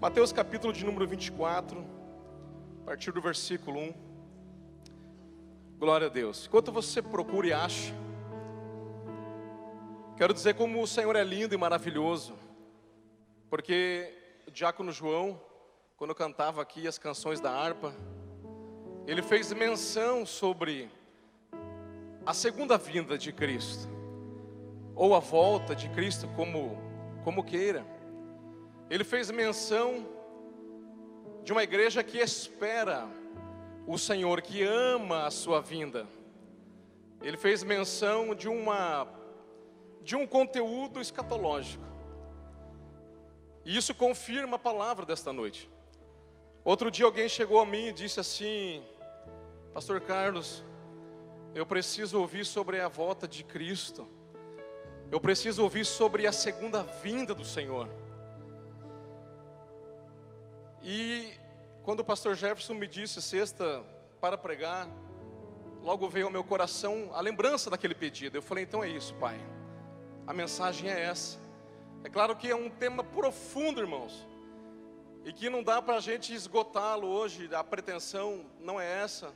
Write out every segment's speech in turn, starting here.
Mateus capítulo de número 24, a partir do versículo 1. Glória a Deus. Enquanto você procura e acha, quero dizer como o Senhor é lindo e maravilhoso, porque o diácono João, quando cantava aqui as canções da harpa, ele fez menção sobre a segunda vinda de Cristo, ou a volta de Cristo, como queira. Ele fez menção de uma igreja que espera o Senhor, que ama a sua vinda. Ele fez menção de um conteúdo escatológico. E isso confirma a palavra desta noite. Outro dia alguém chegou a mim e disse assim: Pastor Carlos, eu preciso ouvir sobre a volta de Cristo. Eu preciso ouvir sobre a segunda vinda do Senhor. E quando o pastor Jefferson me disse sexta para pregar, logo veio ao meu coração a lembrança daquele pedido. Eu falei, então é isso, Pai. A mensagem é essa. É claro que é um tema profundo, irmãos, e que não dá para a gente esgotá-lo hoje. A pretensão não é essa.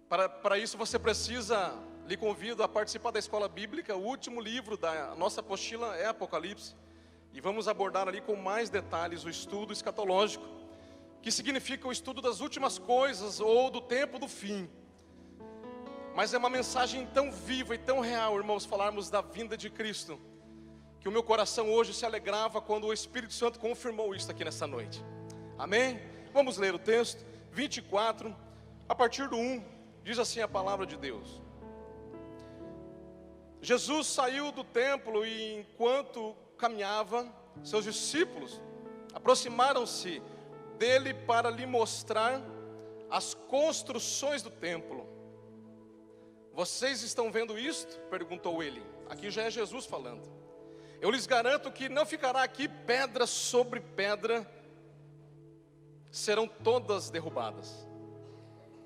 Para isso você precisa, lhe convido a participar da escola bíblica. O último livro da nossa apostila é Apocalipse, e vamos abordar ali com mais detalhes o estudo escatológico, que significa o estudo das últimas coisas ou do tempo do fim. Mas é uma mensagem tão viva e tão real, irmãos, falarmos da vinda de Cristo, que o meu coração hoje se alegrava quando o Espírito Santo confirmou isso aqui nessa noite. Amém? Vamos ler o texto 24, a partir do 1, diz assim a palavra de Deus. Jesus saiu do templo e enquanto caminhava, seus discípulos aproximaram-se dele para lhe mostrar as construções do templo. Vocês estão vendo isto? Perguntou ele. Aqui já é Jesus falando. Eu lhes garanto que não ficará aqui pedra sobre pedra, serão todas derrubadas.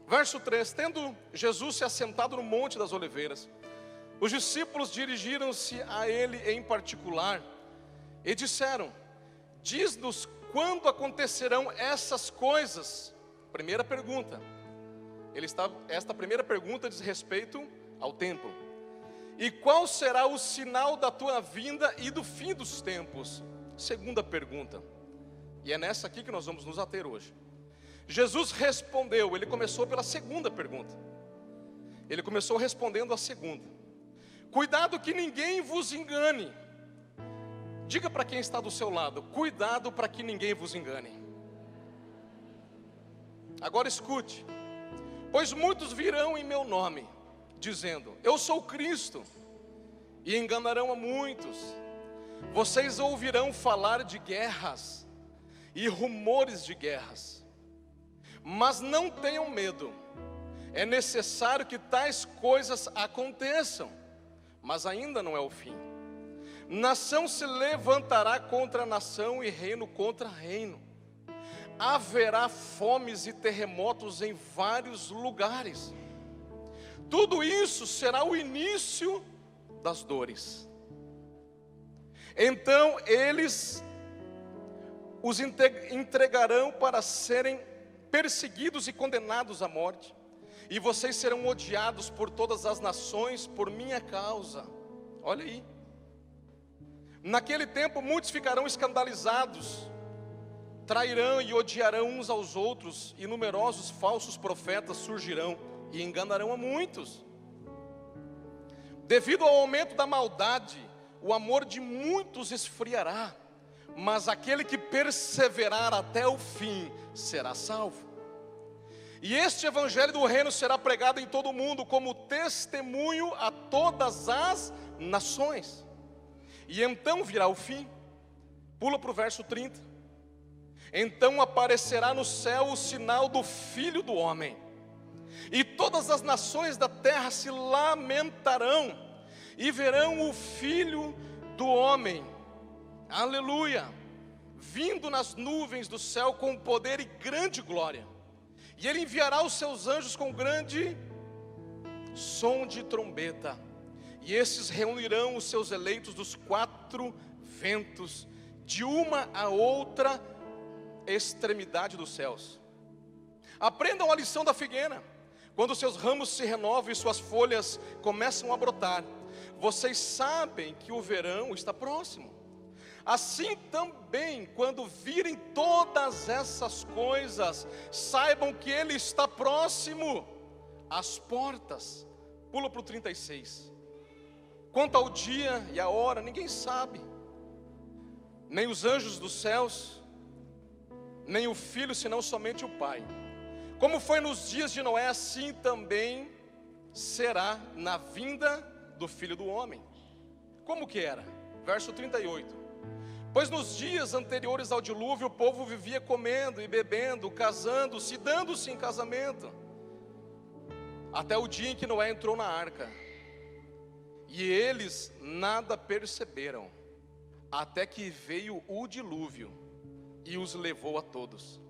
Verso 3, tendo Jesus se assentado no Monte das Oliveiras, os discípulos dirigiram-se a ele em particular e disseram: diz-nos quando acontecerão essas coisas. Primeira pergunta. Esta primeira pergunta diz respeito ao templo. E qual será o sinal da tua vinda e do fim dos tempos? Segunda pergunta. E é nessa aqui que nós vamos nos ater hoje. Jesus respondeu, ele começou pela segunda pergunta. Ele começou respondendo a segunda. Cuidado que ninguém vos engane. Diga para quem está do seu lado, cuidado para que ninguém vos engane. Agora escute. Pois muitos virão em meu nome, dizendo, eu sou Cristo, e enganarão a muitos. Vocês ouvirão falar de guerras e rumores de guerras. Mas não tenham medo. É necessário que tais coisas aconteçam, mas ainda não é o fim. Nação se levantará contra nação e reino contra reino. Haverá fomes e terremotos em vários lugares. Tudo isso será o início das dores. Então eles os entregarão para serem perseguidos e condenados à morte. E vocês serão odiados por todas as nações por minha causa. Olha aí. Naquele tempo muitos ficarão escandalizados, trairão e odiarão uns aos outros, e numerosos falsos profetas surgirão e enganarão a muitos. Devido ao aumento da maldade, o amor de muitos esfriará, mas aquele que perseverar até o fim será salvo. E este evangelho do reino será pregado em todo o mundo como testemunho a todas as nações. E então virá o fim. Pula para o verso 30. Então aparecerá no céu o sinal do Filho do Homem, e todas as nações da terra se lamentarão, e verão o Filho do Homem, aleluia, vindo nas nuvens do céu com poder e grande glória. E ele enviará os seus anjos com grande som de trombeta, e esses reunirão os seus eleitos dos quatro ventos, de uma a outra extremidade dos céus. Aprendam a lição da figueira. Quando seus ramos se renovam e suas folhas começam a brotar, vocês sabem que o verão está próximo. Assim também, quando virem todas essas coisas, saibam que Ele está próximo às portas. Pula para o 36. Quanto ao dia e a hora, ninguém sabe, nem os anjos dos céus, nem o Filho, senão somente o Pai. Como foi nos dias de Noé, assim também será na vinda do Filho do Homem. Como que era? Verso 38. Pois nos dias anteriores ao dilúvio, o povo vivia comendo e bebendo, casando-se, dando-se em casamento, até o dia em que Noé entrou na arca. E eles nada perceberam, até que veio o dilúvio e os levou a todos.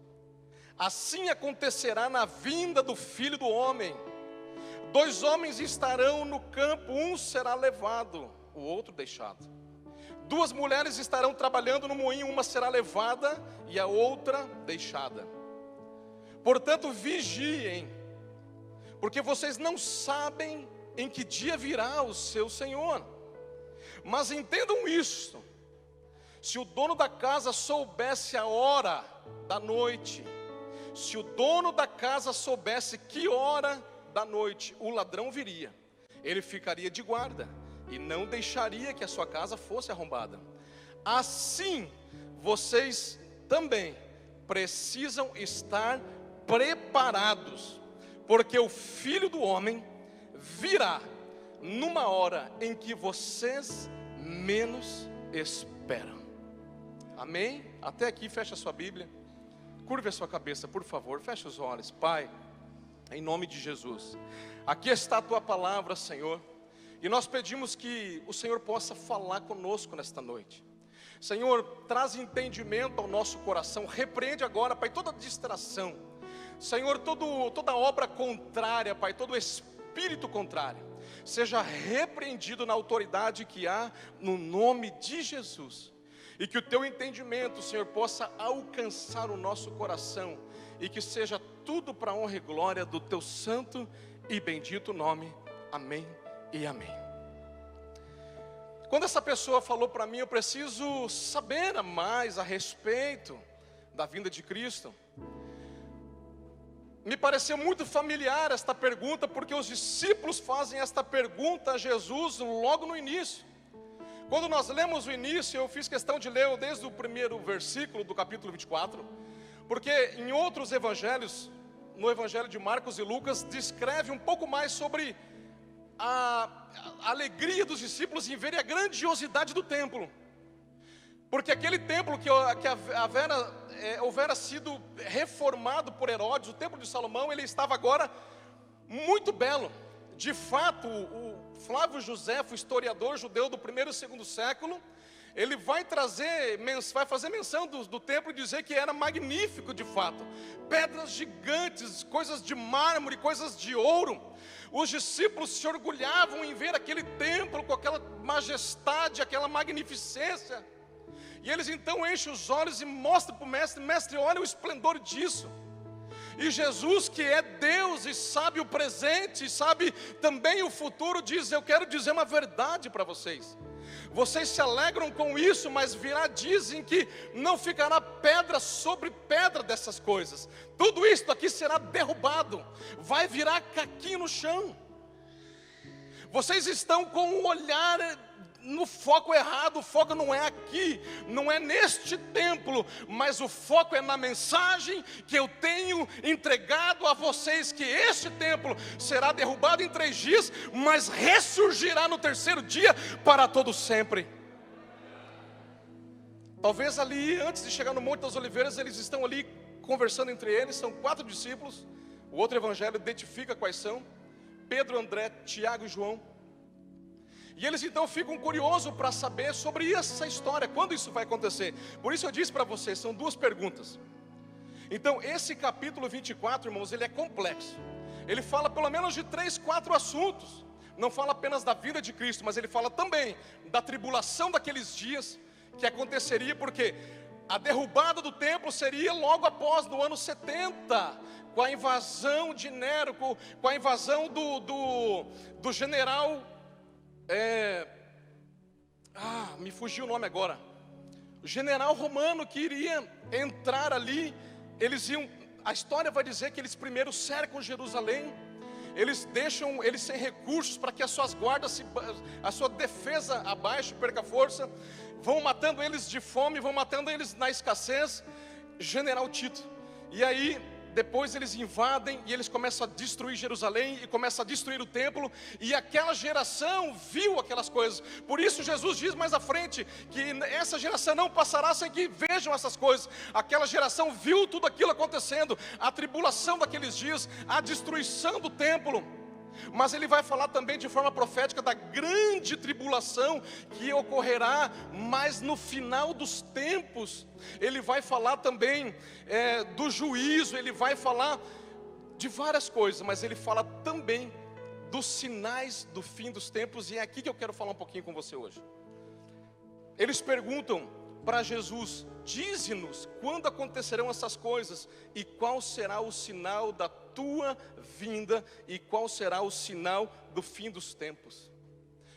Assim acontecerá na vinda do Filho do Homem. 2 homens estarão no campo, um será levado, o outro deixado. 2 mulheres estarão trabalhando no moinho, uma será levada e a outra deixada. Portanto, vigiem, porque vocês não sabem em que dia virá o seu Senhor. Mas entendam isto: se o dono da casa soubesse a hora da noite, se o dono da casa soubesse que hora da noite o ladrão viria, ele ficaria de guarda e não deixaria que a sua casa fosse arrombada. Assim, vocês também precisam estar preparados, porque o Filho do Homem virá numa hora em que vocês menos esperam. Amém? Até aqui, fecha a sua Bíblia. Curve a sua cabeça, por favor, feche os olhos. Pai, em nome de Jesus, aqui está a Tua palavra, Senhor, e nós pedimos que o Senhor possa falar conosco nesta noite. Senhor, traz entendimento ao nosso coração, repreende agora, Pai, toda distração, Senhor, toda obra contrária, Pai, todo espírito contrário, seja repreendido na autoridade que há no nome de Jesus. E que o Teu entendimento, Senhor, possa alcançar o nosso coração, e que seja tudo para a honra e glória do Teu santo e bendito nome. Amém e amém. Quando essa pessoa falou para mim, eu preciso saber mais a respeito da vinda de Cristo, me pareceu muito familiar esta pergunta, porque os discípulos fazem esta pergunta a Jesus logo no início. Quando nós lemos o início, eu fiz questão de ler desde o primeiro versículo do capítulo 24, porque em outros evangelhos, no evangelho de Marcos e Lucas, descreve um pouco mais sobre a alegria dos discípulos em verem a grandiosidade do templo. Porque aquele templo que houvera sido reformado por Herodes, o templo de Salomão, ele estava agora muito belo. De fato, o Flávio Joséfo, historiador judeu do 1º e 2º século, ele vai fazer menção do templo e dizer que era magnífico de fato. Pedras gigantes, coisas de mármore, coisas de ouro. Os discípulos se orgulhavam em ver aquele templo com aquela majestade, aquela magnificência. E eles então enchem os olhos e mostram para o mestre: mestre, olha o esplendor disso. E Jesus, que é Deus e sabe o presente, e sabe também o futuro, diz: eu quero dizer uma verdade para vocês. Vocês se alegram com isso, mas virá, dizem que não ficará pedra sobre pedra dessas coisas. Tudo isso aqui será derrubado, vai virar caquinho no chão. Vocês estão com um olhar no foco errado. O foco não é aqui, não é neste templo, mas o foco é na mensagem que eu tenho entregado a vocês, que este templo será derrubado em 3 dias, mas ressurgirá no 3º dia para todo sempre. Talvez ali, antes de chegar no Monte das Oliveiras, eles estão ali conversando entre eles. São 4 discípulos. O outro evangelho identifica quais são: Pedro, André, Tiago e João. E eles então ficam curiosos para saber sobre essa história, quando isso vai acontecer. Por isso eu disse para vocês, são 2 perguntas. Então esse capítulo 24, irmãos, ele é complexo. Ele fala pelo menos de 3, 4 assuntos. Não fala apenas da vida de Cristo, mas ele fala também da tribulação daqueles dias que aconteceria, porque A derrubada do templo seria logo após, no ano 70, com a invasão de Nero, com a invasão do general, me fugiu o nome agora, o general romano que iria entrar ali. A história vai dizer que eles primeiro cercam Jerusalém, eles deixam eles sem recursos para que as suas guardas, a sua defesa abaixo, perca força, vão matando eles de fome, vão matando eles na escassez. General Tito, e aí depois eles invadem e eles começam a destruir Jerusalém e começam a destruir o templo, e aquela geração viu aquelas coisas. Por isso Jesus diz mais à frente que essa geração não passará sem que vejam essas coisas. Aquela geração viu tudo aquilo acontecendo, a tribulação daqueles dias, a destruição do templo. Mas ele vai falar também de forma profética da grande tribulação que ocorrerá, mas no final dos tempos. Ele vai falar também do juízo, ele vai falar de várias coisas, mas ele fala também dos sinais do fim dos tempos. E é aqui que eu quero falar um pouquinho com você hoje. Eles perguntam para Jesus: dize-nos quando acontecerão essas coisas, e qual será o sinal da tua vinda, e qual será o sinal do fim dos tempos.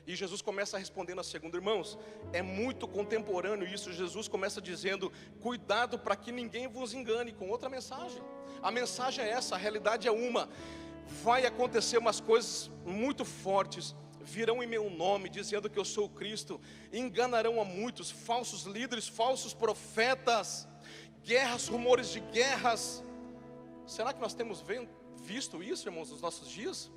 E Jesus começa respondendo a segunda. Irmãos, é muito contemporâneo isso. Jesus começa dizendo: cuidado para que ninguém vos engane, com outra mensagem. A mensagem é essa, a realidade é uma. Vai acontecer umas coisas muito fortes. Virão em meu nome, dizendo que eu sou o Cristo, enganarão a muitos, falsos líderes, falsos profetas, guerras, rumores de guerras. Será que nós temos visto isso, irmãos, nos nossos dias?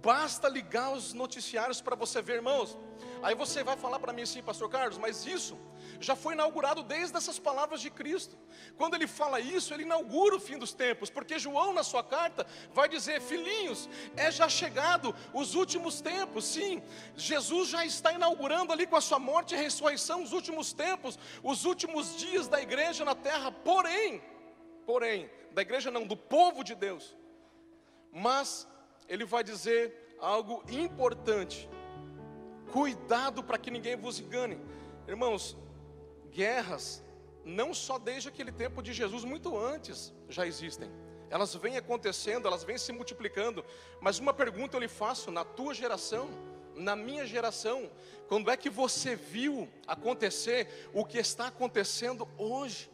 Basta ligar os noticiários para você ver, irmãos. Aí você vai falar para mim assim: pastor Carlos, mas isso já foi inaugurado desde essas palavras de Cristo. Quando ele fala isso, ele inaugura o fim dos tempos, porque João na sua carta vai dizer: filhinhos, é já chegado os últimos tempos. Sim, Jesus já está inaugurando ali com a sua morte e ressurreição os últimos tempos, os últimos dias da igreja na terra. Porém, da igreja não, do povo de Deus. Mas ele vai dizer algo importante: cuidado para que ninguém vos engane. Irmãos, guerras, não só desde aquele tempo de Jesus, muito antes já existem. Elas vêm acontecendo, elas vêm se multiplicando. Mas uma pergunta eu lhe faço: na tua geração, na minha geração, quando é que você viu acontecer o que está acontecendo hoje?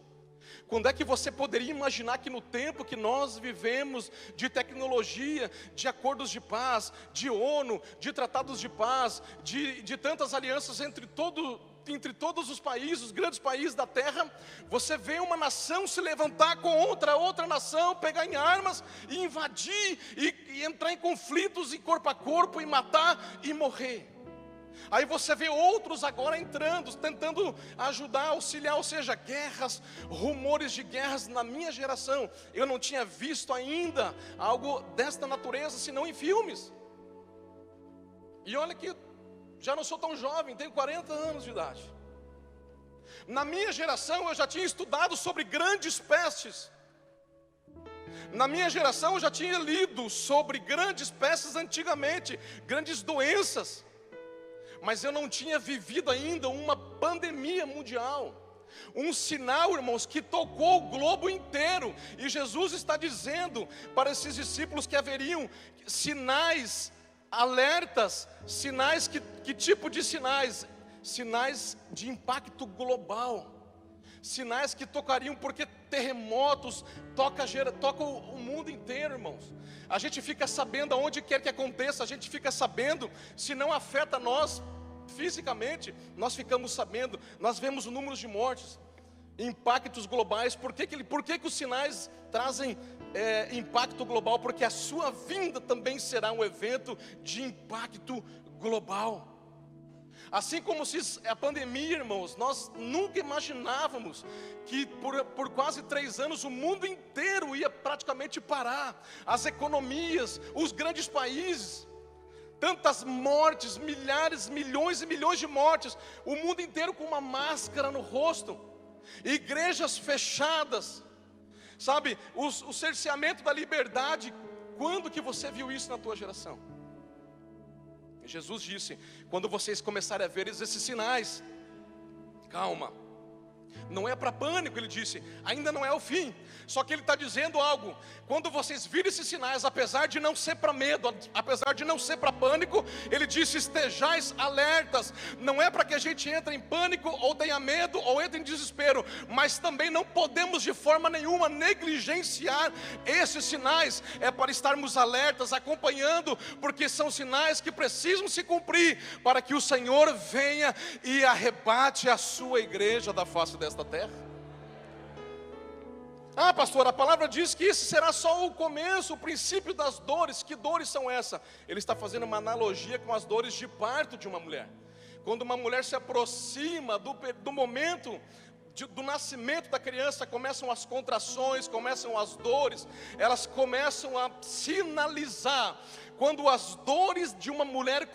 Quando é que você poderia imaginar que no tempo que nós vivemos, de tecnologia, de acordos de paz, de ONU, de tratados de paz, de tantas alianças entre todos os países, os grandes países da terra, você vê uma nação se levantar contra outra nação, pegar em armas e invadir, e entrar em conflitos, e corpo a corpo, e matar e morrer. Aí você vê outros agora entrando, tentando ajudar, auxiliar, ou seja, guerras, rumores de guerras. Na minha geração, eu não tinha visto ainda algo desta natureza, senão em filmes. E olha que já não sou tão jovem, tenho 40 anos de idade. Na minha geração eu já tinha estudado sobre grandes pestes. Na minha geração eu já tinha lido sobre grandes pestes antigamente, grandes doenças. Mas eu não tinha vivido ainda uma pandemia mundial. Um sinal, irmãos, que tocou o globo inteiro. E Jesus está dizendo para esses discípulos que haveriam sinais, alertas, sinais, que tipo de sinais? Sinais de impacto global. Sinais que tocariam, porque terremotos tocam o mundo inteiro, irmãos. A gente fica sabendo aonde quer que aconteça, a gente fica sabendo, se não afeta nós fisicamente, nós ficamos sabendo, nós vemos números de mortes, impactos globais. Por que os sinais trazem impacto global? Porque a sua vinda também será um evento de impacto global. Assim como se a pandemia, irmãos, nós nunca imaginávamos que por quase 3 anos o mundo inteiro ia praticamente parar. As economias, os grandes países, tantas mortes, milhares, milhões e milhões de mortes, o mundo inteiro com uma máscara no rosto, igrejas fechadas, sabe, o cerceamento da liberdade. Quando que você viu isso na tua geração? Jesus disse: quando vocês começarem a ver esses sinais, calma, Não é para pânico, ele disse, ainda não é o fim. Só que ele está dizendo algo: quando vocês virem esses sinais, apesar de não ser para medo, apesar de não ser para pânico, ele disse, estejais alertas. Não é para que a gente entre em pânico, ou tenha medo, ou entre em desespero, mas também não podemos de forma nenhuma negligenciar esses sinais. É para estarmos alertas, acompanhando, porque são sinais que precisam se cumprir, para que o Senhor venha e arrebate a sua igreja da face desta terra. Ah, pastor, a palavra diz que esse será só o começo, o princípio das dores. Que dores são essas? Ele está fazendo uma analogia com as dores de parto de uma mulher. Quando uma mulher se aproxima do momento do nascimento da criança, começam as contrações, começam as dores, elas começam a sinalizar. Quando as dores de uma mulher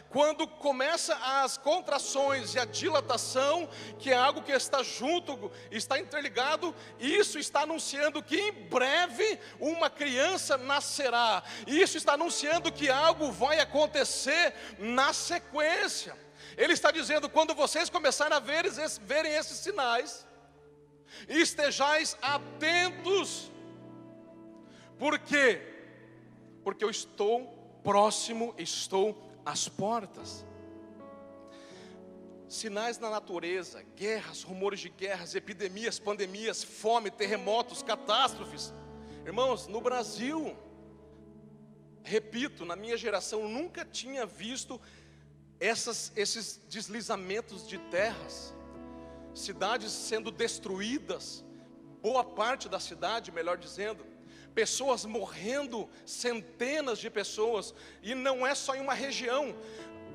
quando começa as contrações e a dilatação, que é algo que está junto, está interligado, isso está anunciando que em breve uma criança nascerá. Isso está anunciando que algo vai acontecer na sequência. Ele está dizendo, quando vocês começarem a verem esses sinais, estejais atentos. Por quê? Porque eu estou próximo, estou às portas. Sinais na natureza, guerras, rumores de guerras, epidemias, pandemias, fome, terremotos, catástrofes. Irmãos, no Brasil, repito, na minha geração, nunca tinha visto esses deslizamentos de terras, cidades sendo destruídas, boa parte da cidade, melhor dizendo, pessoas morrendo, centenas de pessoas, e não é só em uma região.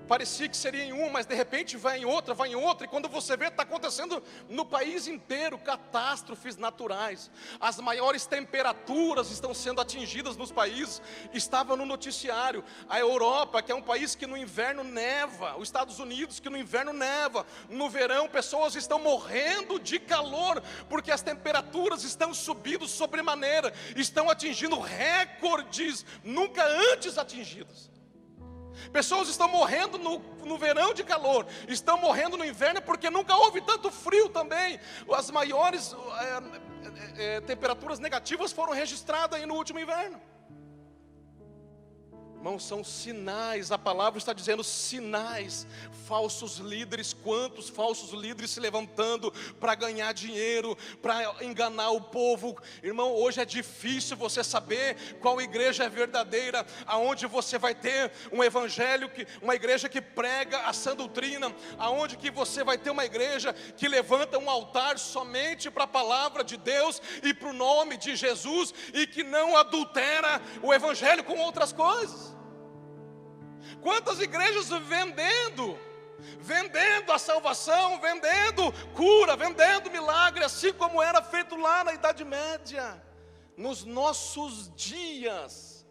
Parecia que seria em uma, mas de repente vai em outra, e quando você vê, está acontecendo no país inteiro, catástrofes naturais. As maiores temperaturas estão sendo atingidas nos países. Estava no noticiário, a Europa, que é um país que no inverno neva, os Estados Unidos, que no inverno neva, no verão pessoas estão morrendo de calor, porque as temperaturas estão subindo sobremaneira, estão atingindo recordes nunca antes atingidos. Pessoas estão morrendo no verão de calor, estão morrendo no inverno porque nunca houve tanto frio também. As maiores temperaturas negativas foram registradas aí no último inverno. Irmãos, são sinais, a palavra está dizendo sinais, falsos líderes, quantos falsos líderes se levantando para ganhar dinheiro, para enganar o povo. Irmão, hoje é difícil você saber qual igreja é verdadeira, aonde você vai ter um evangelho, uma igreja que prega a sã doutrina, aonde que você vai ter uma igreja que levanta um altar somente para a palavra de Deus e para o nome de Jesus, e que não adultera o evangelho com outras coisas. Quantas igrejas vendendo a salvação, vendendo cura, vendendo milagre, assim como era feito lá na Idade Média. Nos nossos dias,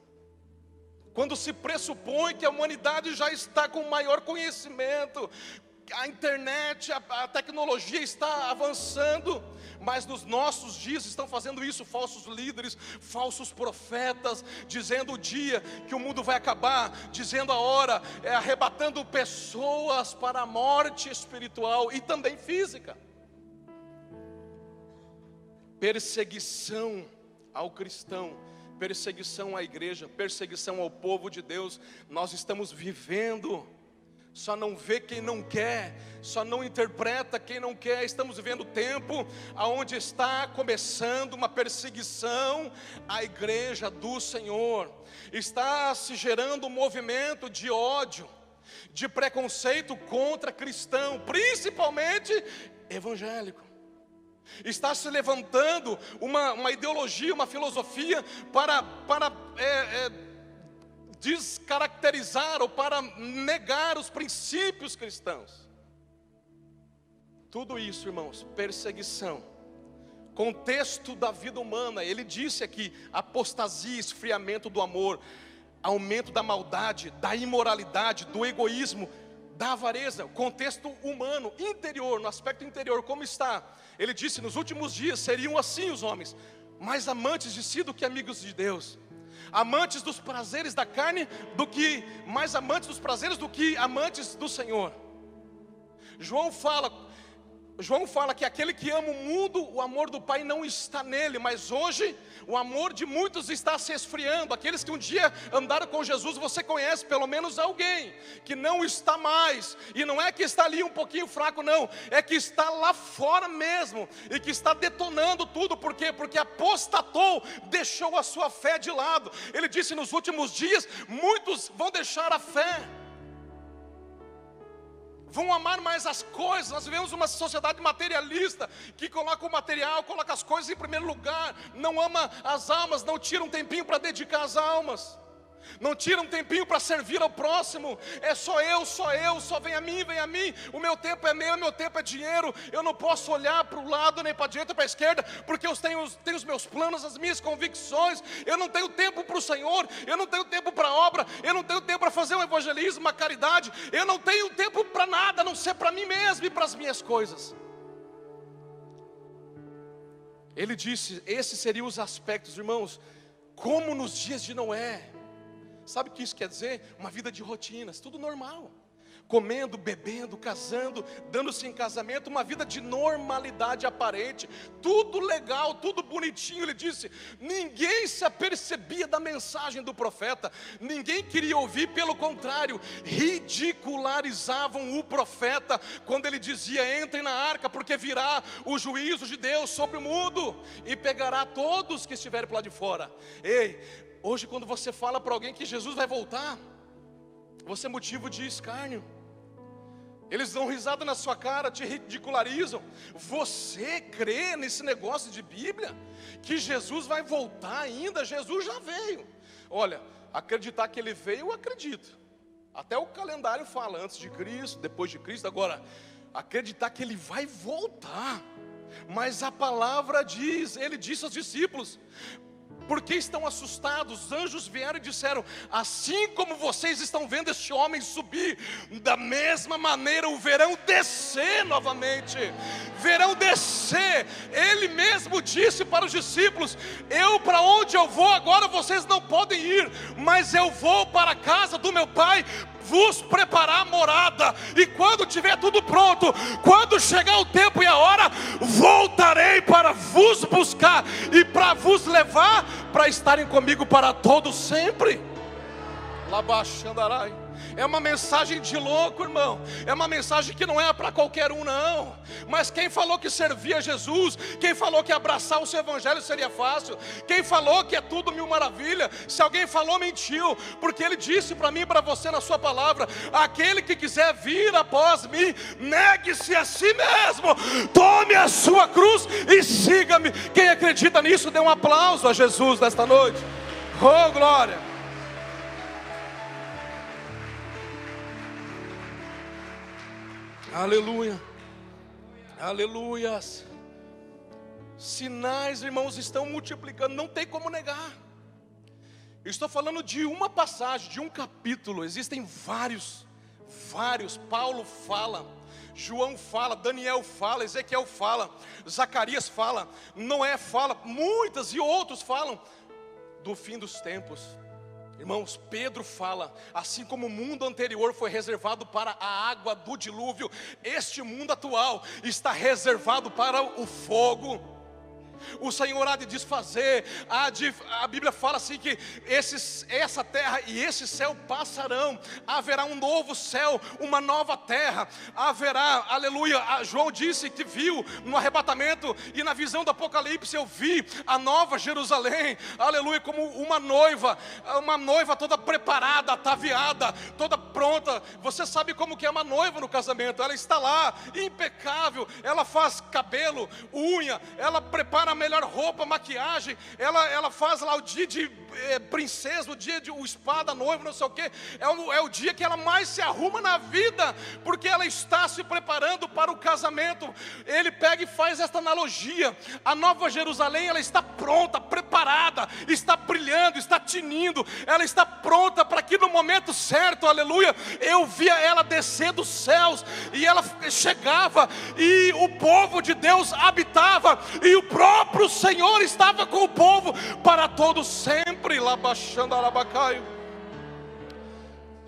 quando se pressupõe que a humanidade já está com maior conhecimento, a internet, a tecnologia está avançando, mas nos nossos dias estão fazendo isso falsos líderes, falsos profetas, dizendo o dia que o mundo vai acabar, dizendo a hora, arrebatando pessoas para a morte espiritual e também física. Perseguição ao cristão, perseguição à igreja, perseguição ao povo de Deus. Nós estamos vivendo. Só não vê quem não quer, só não interpreta quem não quer. Estamos vivendo tempo onde está começando uma perseguição à igreja do Senhor. Está se gerando um movimento de ódio, de preconceito contra cristão, principalmente evangélico. Está se levantando uma ideologia, uma filosofia para descaracterizar ou para negar os princípios cristãos. Tudo isso, irmãos, perseguição, contexto da vida humana. Ele disse aqui, apostasia, esfriamento do amor, aumento da maldade, da imoralidade, do egoísmo, da avareza. Contexto humano, interior, no aspecto interior, como está? Ele disse, nos últimos dias seriam assim os homens, mais amantes de si do que amigos de Deus, amantes dos prazeres da carne mais amantes dos prazeres do que amantes do Senhor. João fala, João fala que aquele que ama o mundo, o amor do Pai não está nele. Mas hoje, o amor de muitos está se esfriando. Aqueles que um dia andaram com Jesus, você conhece pelo menos alguém que não está mais. E não é que está ali um pouquinho fraco, não. É que está lá fora mesmo. E que está detonando tudo. Por quê? Porque apostatou, deixou a sua fé de lado. Ele disse: nos últimos dias, muitos vão deixar a fé, vão amar mais as coisas. Nós vivemos uma sociedade materialista, que coloca o material, coloca as coisas em primeiro lugar, não ama as almas, não tira um tempinho para dedicar as almas, não tira um tempinho para servir ao próximo. É só eu, só vem a mim, o meu tempo é meu, o meu tempo é dinheiro. Eu não posso olhar para o lado, nem para a direita, para a esquerda, porque eu tenho os meus planos, as minhas convicções. Eu não tenho tempo para o Senhor, eu não tenho tempo para a obra, eu não tenho tempo para fazer um evangelismo, uma caridade. Eu não tenho tempo para nada, a não ser para mim mesmo e para as minhas coisas. Ele disse, esses seriam os aspectos, irmãos, como nos dias de Noé. Sabe o que isso quer dizer? Uma vida de rotinas, tudo normal. Comendo, bebendo, casando, dando-se em casamento, uma vida de normalidade aparente, tudo legal, tudo bonitinho. Ele disse, ninguém se apercebia da mensagem do profeta, ninguém queria ouvir, pelo contrário, ridicularizavam o profeta, quando ele dizia, entrem na arca, porque virá o juízo de Deus sobre o mundo, e pegará todos que estiverem por lá de fora. Ei, hoje quando você fala para alguém que Jesus vai voltar, você é motivo de escárnio. Eles dão risada na sua cara, te ridicularizam. Você crê nesse negócio de Bíblia? Que Jesus vai voltar ainda? Jesus já veio. Olha, acreditar que Ele veio, eu acredito. Até o calendário fala, antes de Cristo, depois de Cristo. Agora, acreditar que Ele vai voltar. Mas a palavra diz, Ele disse aos discípulos, porque estão assustados? Os anjos vieram e disseram, assim como vocês estão vendo este homem subir, da mesma maneira o verão descer novamente. Verão descer. Ele mesmo disse para os discípulos, eu para onde eu vou agora vocês não podem ir, mas eu vou para a casa do meu pai vos preparar morada, e quando tiver tudo pronto, quando chegar o tempo e a hora, voltarei para vos buscar e para vos levar para estarem comigo para todo sempre. Labaxandarai. É uma mensagem de louco, irmão. É uma mensagem que não é para qualquer um, não. Mas quem falou que servia a Jesus, quem falou que abraçar o seu evangelho seria fácil, quem falou que é tudo mil maravilha, se alguém falou, mentiu. Porque Ele disse para mim e para você na sua palavra, aquele que quiser vir após mim, negue-se a si mesmo, tome a sua cruz e siga-me. Quem acredita nisso, dê um aplauso a Jesus nesta noite. Oh, glória. Aleluia, aleluias. Sinais, irmãos, estão multiplicando, não tem como negar. Estou falando de uma passagem, de um capítulo. Existem vários. Paulo fala, João fala, Daniel fala, Ezequiel fala, Zacarias fala, Noé fala, muitas e outros falam do fim dos tempos. Irmãos, Pedro fala, assim como o mundo anterior foi reservado para a água do dilúvio, este mundo atual está reservado para o fogo. O Senhor há de desfazer, a Bíblia fala assim que essa terra e esse céu passarão, haverá um novo céu, uma nova terra, haverá, aleluia. João disse que viu no arrebatamento e na visão do Apocalipse, eu vi a nova Jerusalém, aleluia, como uma noiva toda preparada, ataviada, toda pronta. Você sabe como que é uma noiva no casamento? Ela está lá, impecável, ela faz cabelo, unha, ela prepara a melhor roupa, maquiagem, ela faz lá o dia de princesa, o dia de o espada, noiva, não sei o que, é o dia que ela mais se arruma na vida, porque ela está se preparando para o casamento. Ele pega e faz esta analogia, a nova Jerusalém, ela está pronta, preparada, está brilhando, está tinindo, ela está pronta para que no momento certo, aleluia, eu via ela descer dos céus, e ela chegava, e o povo de Deus habitava, e o próprio Senhor estava com o povo para todo sempre.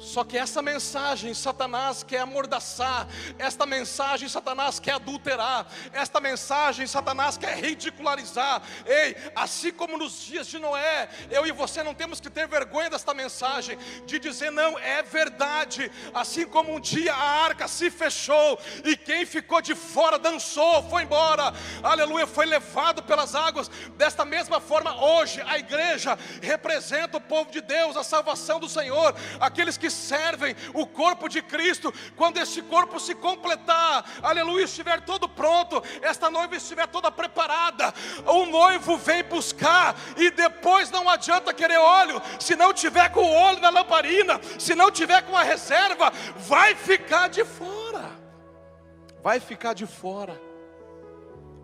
Só que essa mensagem Satanás quer amordaçar, esta mensagem Satanás quer adulterar, esta mensagem Satanás quer ridicularizar. Ei, assim como nos dias de Noé, eu e você não temos que ter vergonha desta mensagem, de dizer não, é verdade. Assim como um dia a arca se fechou e quem ficou de fora dançou, foi embora, aleluia, foi levado pelas águas. Desta mesma forma hoje a igreja representa o povo de Deus, a salvação do Senhor, aqueles que servem o corpo de Cristo. Quando esse corpo se completar, aleluia, estiver todo pronto, esta noiva estiver toda preparada, o noivo vem buscar, e depois não adianta querer óleo, se não tiver com o óleo na lamparina, se não tiver com a reserva, vai ficar de fora, vai ficar de fora.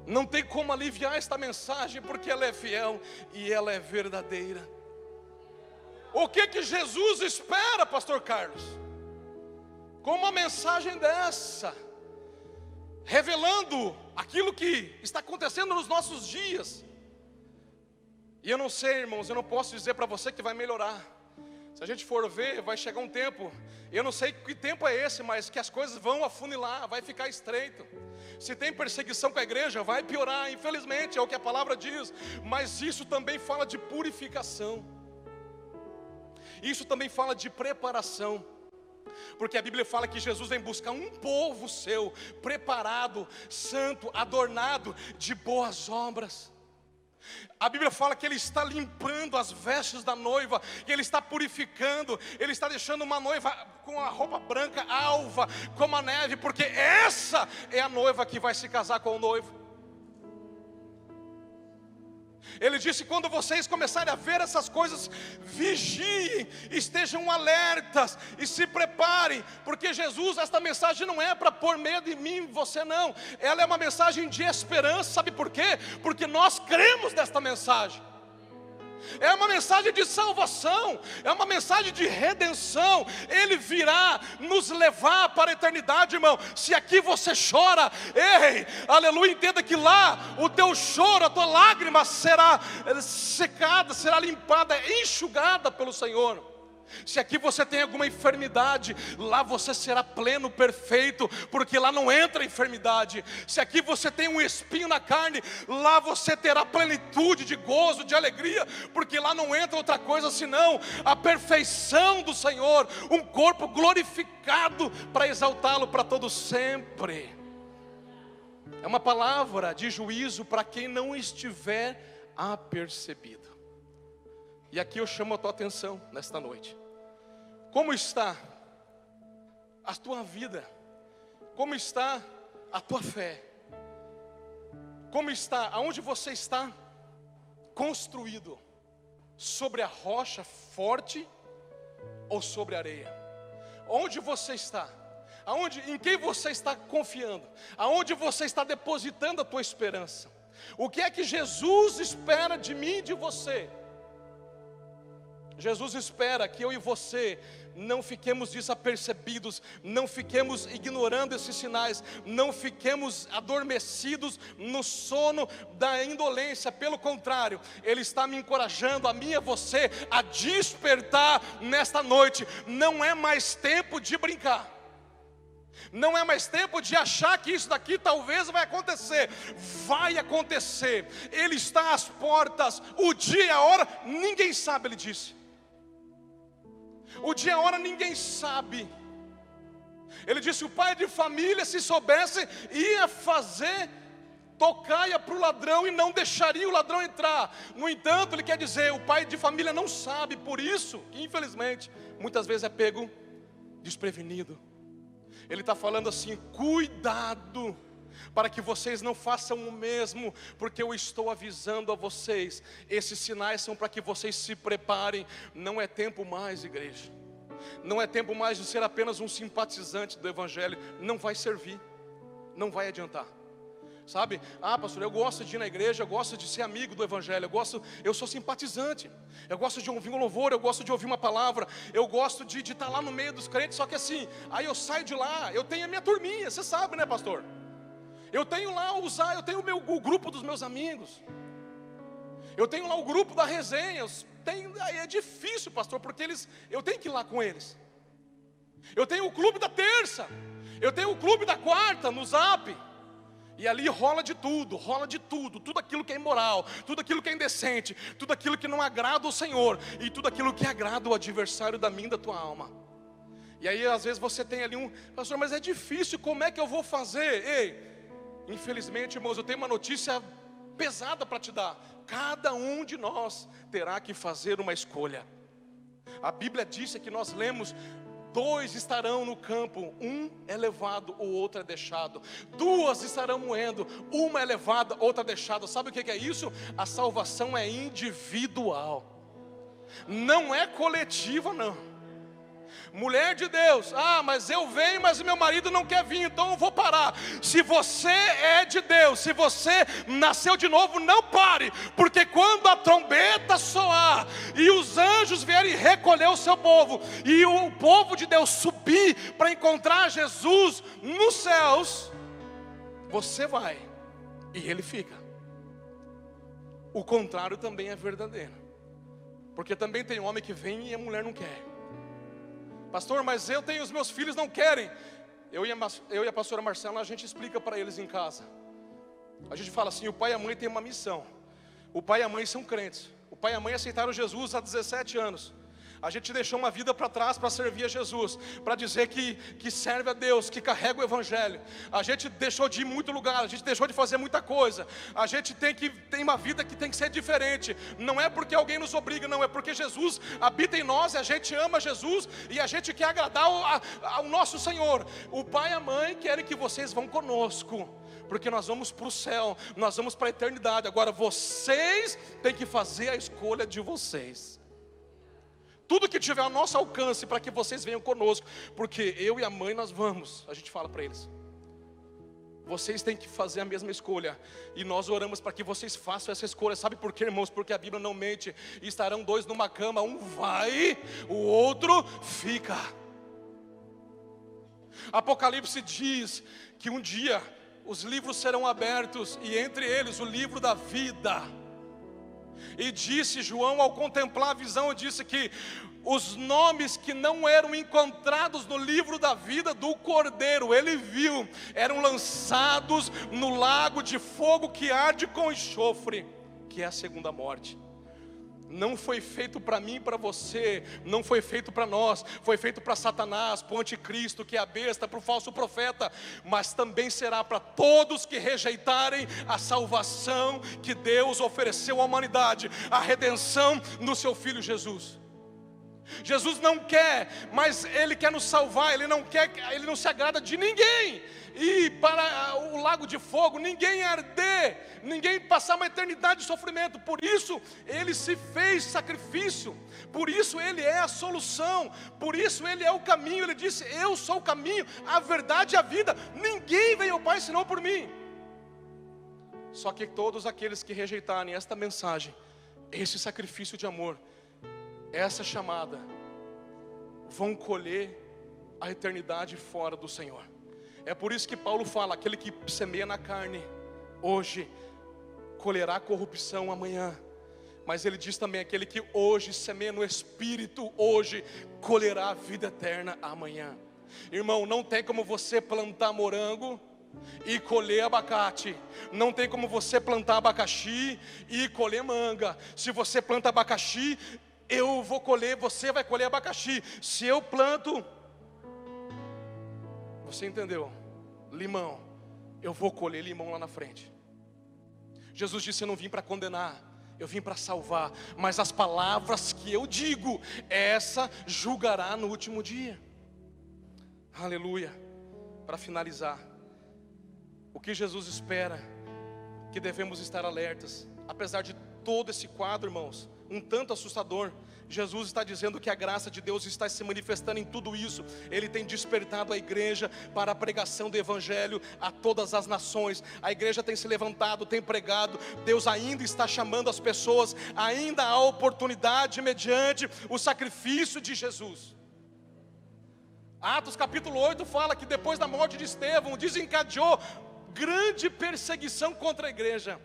Não tem como aliviar esta mensagem, porque ela é fiel e ela é verdadeira. O que Jesus espera, pastor Carlos, com uma mensagem dessa, revelando aquilo que está acontecendo nos nossos dias? E eu não sei, irmãos, eu não posso dizer para você que vai melhorar. Se a gente for ver, vai chegar um tempo, eu não sei que tempo é esse, mas que as coisas vão afunilar, vai ficar estreito. Se tem perseguição com a igreja, vai piorar, infelizmente, é o que a palavra diz. Mas isso também fala de purificação, isso também fala de preparação. Porque a Bíblia fala que Jesus vem buscar um povo seu, preparado, santo, adornado de boas obras. A Bíblia fala que Ele está limpando as vestes da noiva, que Ele está purificando, Ele está deixando uma noiva com a roupa branca, alva, como a neve, porque essa é a noiva que vai se casar com o noivo. Ele disse: quando vocês começarem a ver essas coisas, vigiem, estejam alertas e se preparem, porque Jesus, esta mensagem não é para pôr medo em mim e você não, ela é uma mensagem de esperança. Sabe por quê? Porque nós cremos nesta mensagem. É uma mensagem de salvação, é uma mensagem de redenção. Ele virá nos levar para a eternidade, irmão. Se aqui você chora, ei, aleluia, entenda que lá o teu choro, a tua lágrima será secada, será limpada, enxugada pelo Senhor. Se aqui você tem alguma enfermidade, lá você será pleno, perfeito, porque lá não entra enfermidade. Se aqui você tem um espinho na carne, lá você terá plenitude de gozo, de alegria, porque lá não entra outra coisa senão a perfeição do Senhor, um corpo glorificado para exaltá-lo para todo sempre. É uma palavra de juízo para quem não estiver apercebido. E aqui eu chamo a tua atenção nesta noite. Como está a tua vida? Como está a tua fé? Como está, aonde você está construído? Sobre a rocha forte ou sobre a areia? Onde você está? Em quem você está confiando? Aonde você está depositando a tua esperança? O que é que Jesus espera de mim e de você? Jesus espera que eu e você não fiquemos desapercebidos, não fiquemos ignorando esses sinais, não fiquemos adormecidos no sono da indolência. Pelo contrário, Ele está me encorajando, a mim e a você, a despertar nesta noite. Não é mais tempo de brincar, não é mais tempo de achar que isso daqui talvez vai acontecer. Vai acontecer, Ele está às portas. O dia e a hora, ninguém sabe, Ele disse. O dia e a hora ninguém sabe. Ele disse: o pai de família, se soubesse, ia fazer tocaia para o ladrão e não deixaria o ladrão entrar. No entanto, ele quer dizer, o pai de família não sabe, por isso que infelizmente muitas vezes é pego desprevenido. Ele está falando assim: cuidado para que vocês não façam o mesmo, porque eu estou avisando a vocês. Esses sinais são para que vocês se preparem. Não é tempo mais, igreja, não é tempo mais de ser apenas um simpatizante do Evangelho. Não vai servir, não vai adiantar. Sabe, pastor, eu gosto de ir na igreja, eu gosto de ser amigo do Evangelho, eu sou simpatizante, eu gosto de ouvir um louvor, eu gosto de ouvir uma palavra, eu gosto de estar lá no meio dos crentes. Só que assim, aí eu saio de lá, eu tenho a minha turminha, você sabe, né, pastor? Eu tenho lá o grupo dos meus amigos, eu tenho lá o grupo da resenha. É difícil, pastor, porque eu tenho que ir lá com eles. Eu tenho o clube da terça, eu tenho o clube da quarta no Zap. E ali rola de tudo, tudo aquilo que é imoral, tudo aquilo que é indecente, tudo aquilo que não agrada o Senhor, e tudo aquilo que agrada o adversário da minha e da tua alma. E aí às vezes você tem ali pastor, mas é difícil, como é que eu vou fazer? Ei, infelizmente, irmãos, eu tenho uma notícia pesada para te dar. Cada um de nós terá que fazer uma escolha. A Bíblia diz que nós lemos: 2 estarão no campo, um é levado, o outro é deixado. 2 estarão moendo, uma é levada, outra é deixada. Sabe o que é isso? A salvação é individual, não é coletiva, não. Mulher de Deus, mas eu venho, mas meu marido não quer vir, então eu vou parar. Se você é de Deus, se você nasceu de novo, não pare, porque quando a trombeta soar e os anjos vierem recolher o seu povo, e o povo de Deus subir para encontrar Jesus nos céus, você vai e ele fica. O contrário também é verdadeiro, porque também tem homem que vem e a mulher não quer. Pastor, mas eu tenho, os meus filhos não querem. Eu e a pastora Marcela, a gente explica para eles em casa. A gente fala assim: o pai e a mãe têm uma missão. O pai e a mãe são crentes. O pai e a mãe aceitaram Jesus há 17 anos. A gente deixou uma vida para trás para servir a Jesus, para dizer que serve a Deus, que carrega o Evangelho. A gente deixou de ir em muito lugar, a gente deixou de fazer muita coisa. A gente tem uma vida que tem que ser diferente. Não é porque alguém nos obriga, não, é porque Jesus habita em nós e a gente ama Jesus e a gente quer agradar ao nosso Senhor. O pai e a mãe querem que vocês vão conosco, porque nós vamos para o céu, nós vamos para a eternidade. Agora vocês têm que fazer a escolha de vocês. Tudo que tiver ao nosso alcance para que vocês venham conosco, porque eu e a mãe nós vamos. A gente fala para eles: vocês têm que fazer a mesma escolha. E nós oramos para que vocês façam essa escolha. Sabe por quê, irmãos? Porque a Bíblia não mente. Estarão 2 numa cama, um vai, o outro fica. Apocalipse diz que um dia os livros serão abertos, e entre eles o livro da vida. E disse João, ao contemplar a visão, disse que os nomes que não eram encontrados no livro da vida do Cordeiro, ele viu, eram lançados no lago de fogo que arde com enxofre, que é a segunda morte. Não foi feito para mim e para você, não foi feito para nós, foi feito para Satanás, para o anticristo, que é a besta, para o falso profeta, mas também será para todos que rejeitarem a salvação que Deus ofereceu à humanidade, a redenção no seu Filho Jesus. Jesus não quer, mas Ele quer nos salvar. Ele não se agrada de ninguém ir para o lago de fogo, ninguém arder, ninguém passar uma eternidade de sofrimento. Por isso Ele se fez sacrifício, por isso Ele é a solução, por isso Ele é o caminho. Ele disse: eu sou o caminho, a verdade e a vida, ninguém veio ao Pai senão por mim. Só que todos aqueles que rejeitarem esta mensagem, esse sacrifício de amor, essa chamada, vão colher a eternidade fora do Senhor. É por isso que Paulo fala: aquele que semeia na carne hoje colherá corrupção amanhã. Mas ele diz também: aquele que hoje semeia no Espírito, hoje colherá a vida eterna amanhã. Irmão, não tem como você plantar morango e colher abacate. Não tem como você plantar abacaxi e colher manga. Se você planta abacaxi, eu vou colher, você vai colher abacaxi. Se eu planto, você entendeu? Limão, eu vou colher limão lá na frente. Jesus disse: eu não vim para condenar, eu vim para salvar. Mas as palavras que eu digo, essa julgará no último dia. Aleluia. Para finalizar, o que Jesus espera, que devemos estar alertas. Apesar de todo esse quadro, irmãos, um tanto assustador, Jesus está dizendo que a graça de Deus está se manifestando em tudo isso. Ele tem despertado a igreja para a pregação do Evangelho a todas as nações. A igreja tem se levantado, tem pregado. Deus ainda está chamando as pessoas, ainda há oportunidade mediante o sacrifício de Jesus. Atos capítulo 8 fala que depois da morte de Estevão, desencadeou grande perseguição contra a igreja.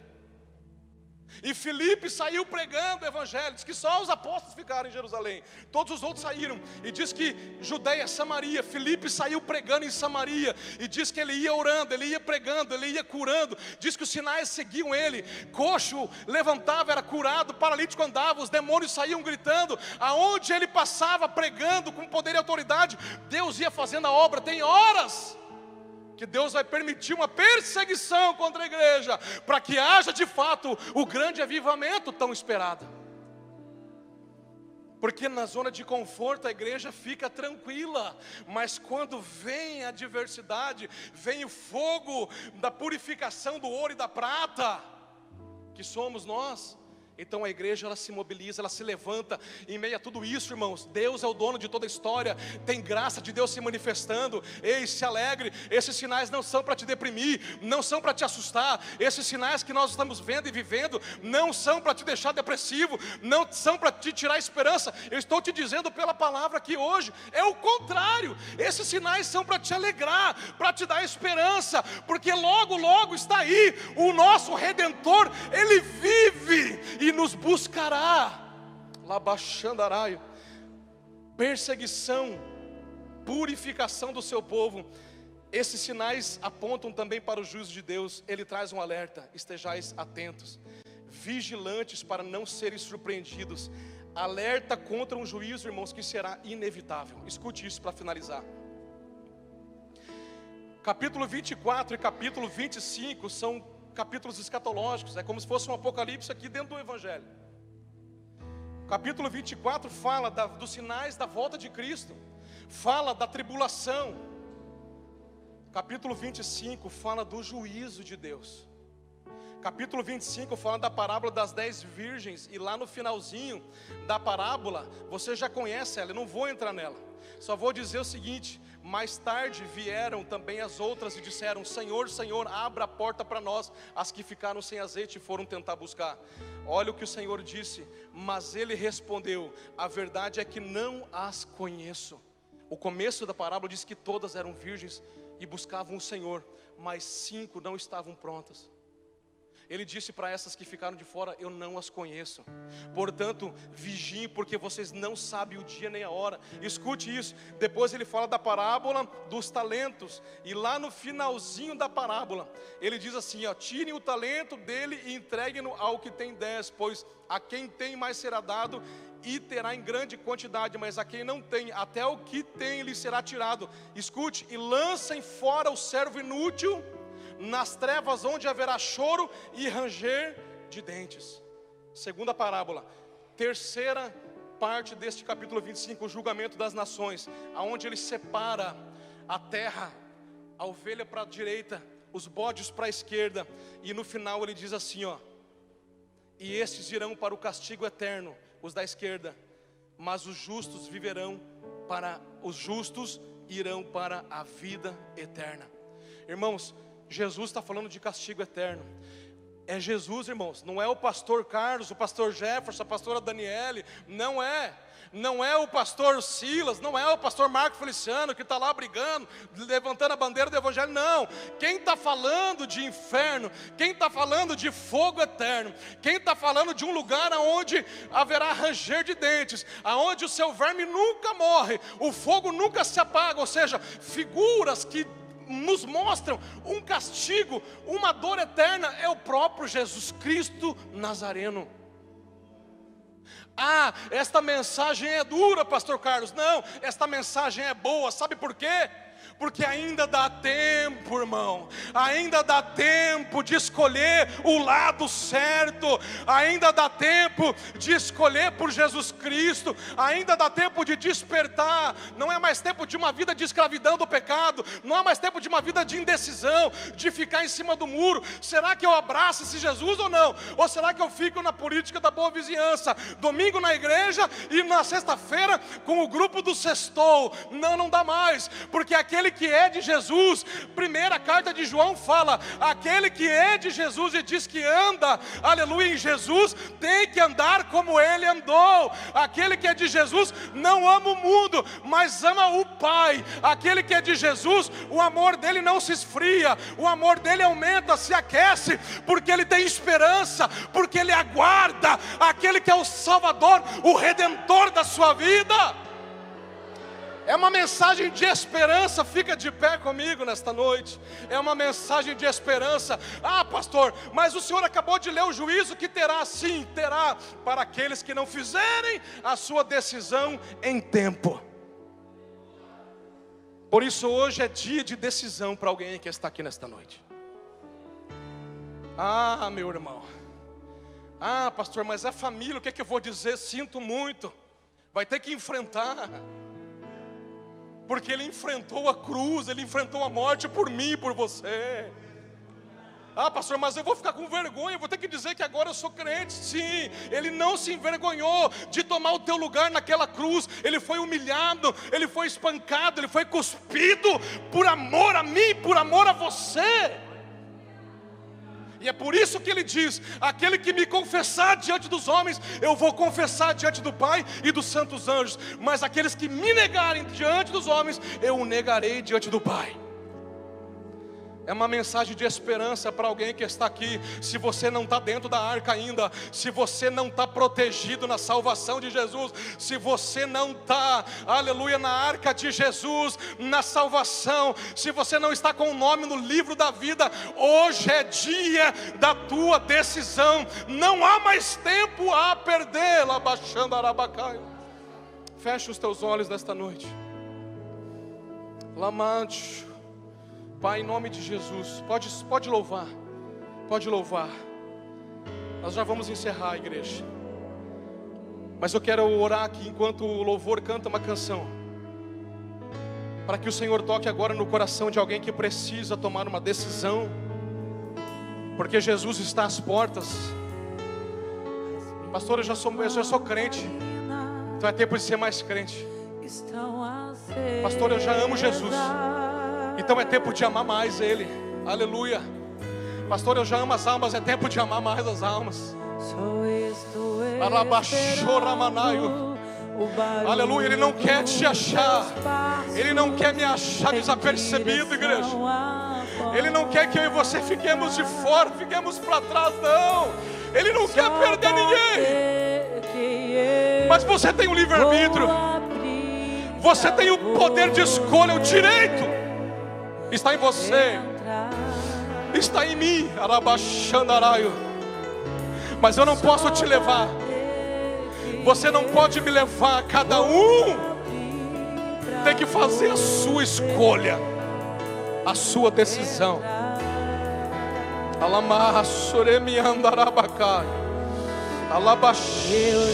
E Filipe saiu pregando o evangelho. Diz que só os apóstolos ficaram em Jerusalém, todos os outros saíram. E diz que Judeia, Samaria, Filipe saiu pregando em Samaria. E diz que ele ia orando, ele ia pregando, ele ia curando. Diz que os sinais seguiam ele. Coxo levantava, era curado, paralítico andava, os demônios saíam gritando. Aonde ele passava pregando com poder e autoridade, Deus ia fazendo a obra. Tem horas que Deus vai permitir uma perseguição contra a igreja, para que haja de fato o grande avivamento tão esperado. Porque na zona de conforto a igreja fica tranquila, mas quando vem a adversidade, vem o fogo da purificação do ouro e da prata, que somos nós, então a igreja ela se mobiliza, ela se levanta. Em meio a tudo isso, irmãos, Deus é o dono de toda a história. Tem graça de Deus se manifestando. Ei, se alegre. Esses sinais não são para te deprimir, não são para te assustar. Esses sinais que nós estamos vendo e vivendo não são para te deixar depressivo, não são para te tirar a esperança. Eu estou te dizendo pela palavra aqui hoje, é o contrário. Esses sinais são para te alegrar, para te dar esperança, porque logo, logo está aí o nosso Redentor. Ele vive e nos buscará. Labaxandaraio. Perseguição, purificação do seu povo. Esses sinais apontam também para o juízo de Deus. Ele traz um alerta: estejais atentos, vigilantes para não serem surpreendidos. Alerta contra um juízo, irmãos, que será inevitável. Escute isso para finalizar. Capítulo 24 e capítulo 25 são capítulos escatológicos, é como se fosse um apocalipse aqui dentro do evangelho. Capítulo 24 fala dos sinais da volta de Cristo, fala da tribulação. Capítulo 25 fala do juízo de Deus. Capítulo 25 fala da parábola das 10 virgens, e lá no finalzinho da parábola, você já conhece ela, eu não vou entrar nela, só vou dizer o seguinte: mais tarde vieram também as outras e disseram: Senhor, Senhor, abra a porta para nós. As que ficaram sem azeite foram tentar buscar. Olha o que o Senhor disse: mas ele respondeu: a verdade é que não as conheço. O começo da parábola diz que todas eram virgens e buscavam o Senhor, mas 5 não estavam prontas. Ele disse para essas que ficaram de fora: eu não as conheço, portanto vigiem, porque vocês não sabem o dia nem a hora. Escute isso. Depois ele fala da parábola dos talentos, e lá no finalzinho da parábola ele diz assim: ó, tirem o talento dele e entreguem-no ao que tem 10, pois a quem tem mais será dado e terá em grande quantidade, mas a quem não tem, até o que tem lhe será tirado. Escute: e lancem fora o servo inútil nas trevas, onde haverá choro e ranger de dentes. Segunda parábola, terceira parte deste capítulo 25, o julgamento das nações, aonde ele separa a terra, a ovelha para a direita, os bodes para a esquerda, e no final ele diz assim, ó: e estes irão para o castigo eterno, os da esquerda, mas os justos irão para a vida eterna. Irmãos, Jesus está falando de castigo eterno. É Jesus, irmãos, não é o pastor Carlos, o pastor Jefferson, a pastora Daniele, não é o pastor Silas, não é o pastor Marco Feliciano que está lá brigando, levantando a bandeira do evangelho, não. Quem está falando de inferno, quem está falando de fogo eterno, quem está falando de um lugar onde haverá ranger de dentes, aonde o seu verme nunca morre, o fogo nunca se apaga, ou seja, figuras que nos mostram um castigo, uma dor eterna, é o próprio Jesus Cristo Nazareno. Ah, esta mensagem é dura, pastor Carlos. Não, esta mensagem é boa, sabe por quê? Porque ainda dá tempo, irmão, ainda dá tempo de escolher o lado certo, ainda dá tempo de escolher por Jesus Cristo, ainda dá tempo de despertar. Não é mais tempo de uma vida de escravidão do pecado, não é mais tempo de uma vida de indecisão, de ficar em cima do muro. Será que eu abraço esse Jesus ou não? Ou será que eu fico na política da boa vizinhança, domingo na igreja e na sexta-feira com o grupo do sextou? Não dá mais, porque aquele que é de Jesus, primeira carta de João fala, aquele que é de Jesus e diz que anda, aleluia, em Jesus, tem que andar como ele andou. Aquele que é de Jesus não ama o mundo, mas ama o Pai. Aquele que é de Jesus, o amor dele não se esfria, o amor dele aumenta, se aquece, porque ele tem esperança, porque ele aguarda aquele que é o Salvador, o Redentor da sua vida. É uma mensagem de esperança. Fica de pé comigo nesta noite. É uma mensagem de esperança. Ah, pastor, mas o senhor acabou de ler o juízo que terá, sim, terá, para aqueles que não fizerem a sua decisão em tempo. Por isso hoje é dia de decisão para alguém que está aqui nesta noite. Ah, meu irmão. Ah, pastor, mas é família, o que é que eu vou dizer? Sinto muito. Vai ter que enfrentar. Porque ele enfrentou a cruz, ele enfrentou a morte por mim e por você. Ah, pastor, mas eu vou ficar com vergonha, vou ter que dizer que agora eu sou crente. Sim, ele não se envergonhou de tomar o teu lugar naquela cruz. Ele foi humilhado, ele foi espancado, ele foi cuspido por amor a mim, por amor a você. E é por isso que ele diz, aquele que me confessar diante dos homens, eu vou confessar diante do Pai e dos santos anjos. Mas aqueles que me negarem diante dos homens, eu o negarei diante do Pai. É uma mensagem de esperança para alguém que está aqui. Se você não está dentro da arca ainda, se você não está protegido na salvação de Jesus, se você não está, aleluia, na arca de Jesus, na salvação, se você não está com o nome no livro da vida, hoje é dia da tua decisão. Não há mais tempo a perder. Feche os teus olhos nesta noite. Lamante. Pai, em nome de Jesus, pode louvar, pode louvar. Nós já vamos encerrar, igreja. Mas eu quero orar aqui enquanto o louvor canta uma canção, para que o Senhor toque agora no coração de alguém que precisa tomar uma decisão, porque Jesus está às portas. Pastor, eu já sou crente, então é tempo de ser mais crente. Pastor, eu já amo Jesus, então é tempo de amar mais Ele. Aleluia. Pastor, eu já amo as almas, é tempo de amar mais as almas. Aleluia, Ele não quer te achar, Ele não quer me achar desapercebido, igreja. Ele não quer que eu e você fiquemos de fora, fiquemos para trás, não. Ele não quer perder ninguém. Mas você tem o livre-arbítrio, você tem o poder de escolha, o direito está em você, está em mim. Mas eu não posso te levar, você não pode me levar. Cada um tem que fazer a sua escolha, a sua decisão. Eu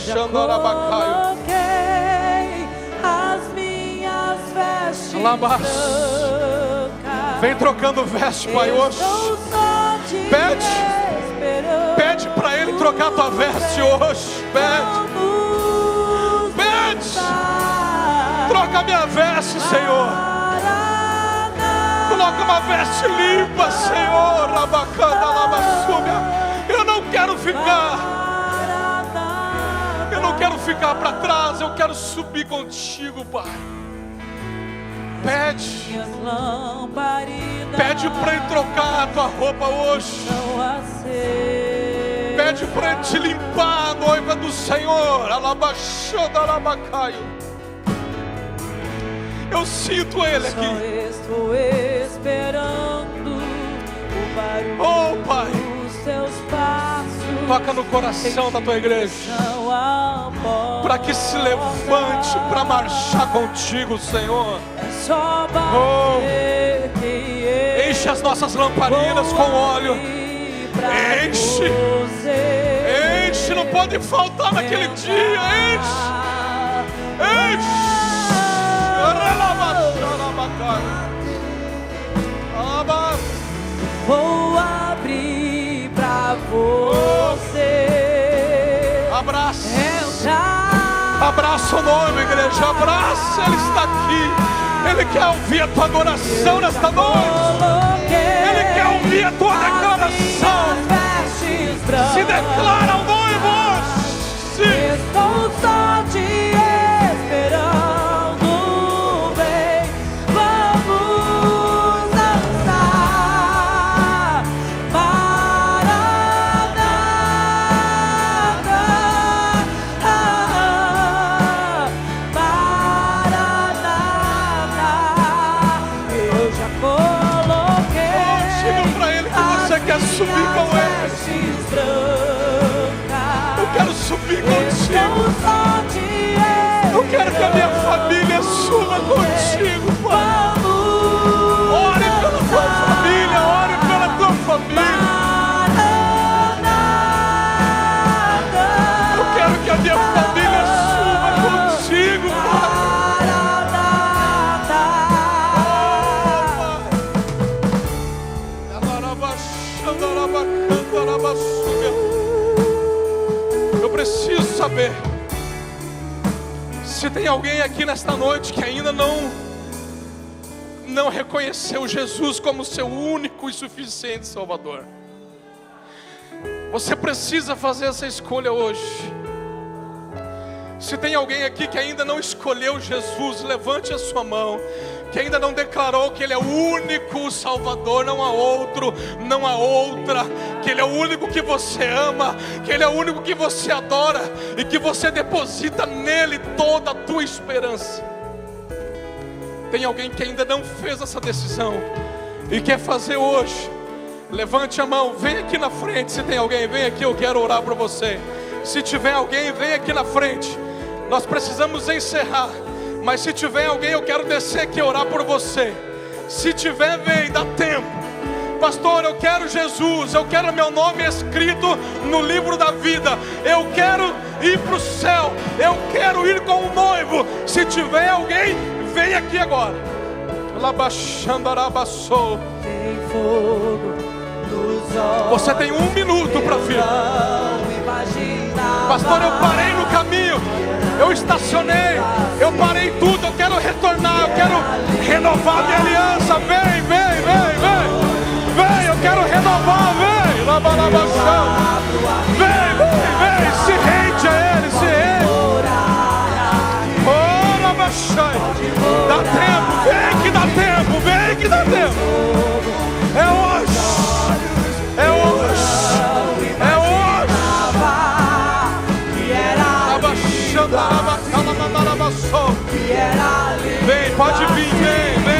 já coloquei as minhas vestes brancas. Vem trocando veste, Pai, hoje. Pede para Ele trocar tua veste hoje. Pede. Troca minha veste, Senhor. Coloca uma veste limpa, Senhor. Eu não quero ficar para trás. Eu quero subir contigo, Pai. Pede para Ele trocar a tua roupa hoje. Pede para Ele te limpar, a noiva do Senhor. Eu sinto Ele aqui. Só estou esperando o barulho Pai, dos teus passos. toca no coração da tua igreja, para que se levante para marchar contigo, Senhor. Enche as nossas lamparinas com óleo. Enche, não pode faltar naquele dia. Enche. Vou abrir pra você. Abraça o nome, igreja. Abraça, Ele está aqui. Ele quer ouvir a tua adoração nesta noite. Ele quer ouvir a tua declaração. Se declara ao noivo hoje. Estou só te esperando, vem, vamos dançar. Maranata, Maranata, eu já coloquei. Diga pra ele que você quer subir com ele. Eu quero subir contigo. Eu quero que a minha família suba contigo, Pai. Ore pela tua família, ore pela tua família. Eu quero que a minha família suba contigo, Pai. Eu preciso saber se tem alguém aqui nesta noite que ainda não reconheceu Jesus como seu único e suficiente Salvador. Você precisa fazer essa escolha hoje. Se tem alguém aqui que ainda não escolheu Jesus, levante a sua mão. Que ainda não declarou que Ele é o único Salvador, não há outro, não há outra. Que Ele é o único que você ama, que Ele é o único que você adora e que você deposita nele toda a tua esperança. Tem alguém que ainda não fez essa decisão e quer fazer hoje? Levante a mão, vem aqui na frente. Se tem alguém, vem aqui, eu quero orar para você. Se tiver alguém, vem aqui na frente. Nós precisamos encerrar, mas se tiver alguém, eu quero descer aqui e orar por você. Se tiver, vem, dá tempo. Pastor, eu quero Jesus, eu quero meu nome escrito no livro da vida. Eu quero ir para o céu, eu quero ir com o noivo. Se tiver alguém, vem aqui agora. Tem fogo nos olhos. Você tem 1 minuto para vir. Pastor, eu parei no caminho, eu estacionei, eu parei tudo, eu quero retornar, eu quero renovar minha aliança. Vem, vem, vem, vem, vem, eu quero renovar, vem, vem, vem, vem, se rende a Ele, se rende. Dá tempo, vem que dá tempo, vem que dá tempo. É hoje, é hoje, é hoje. Vem, pode vir, vem, vem.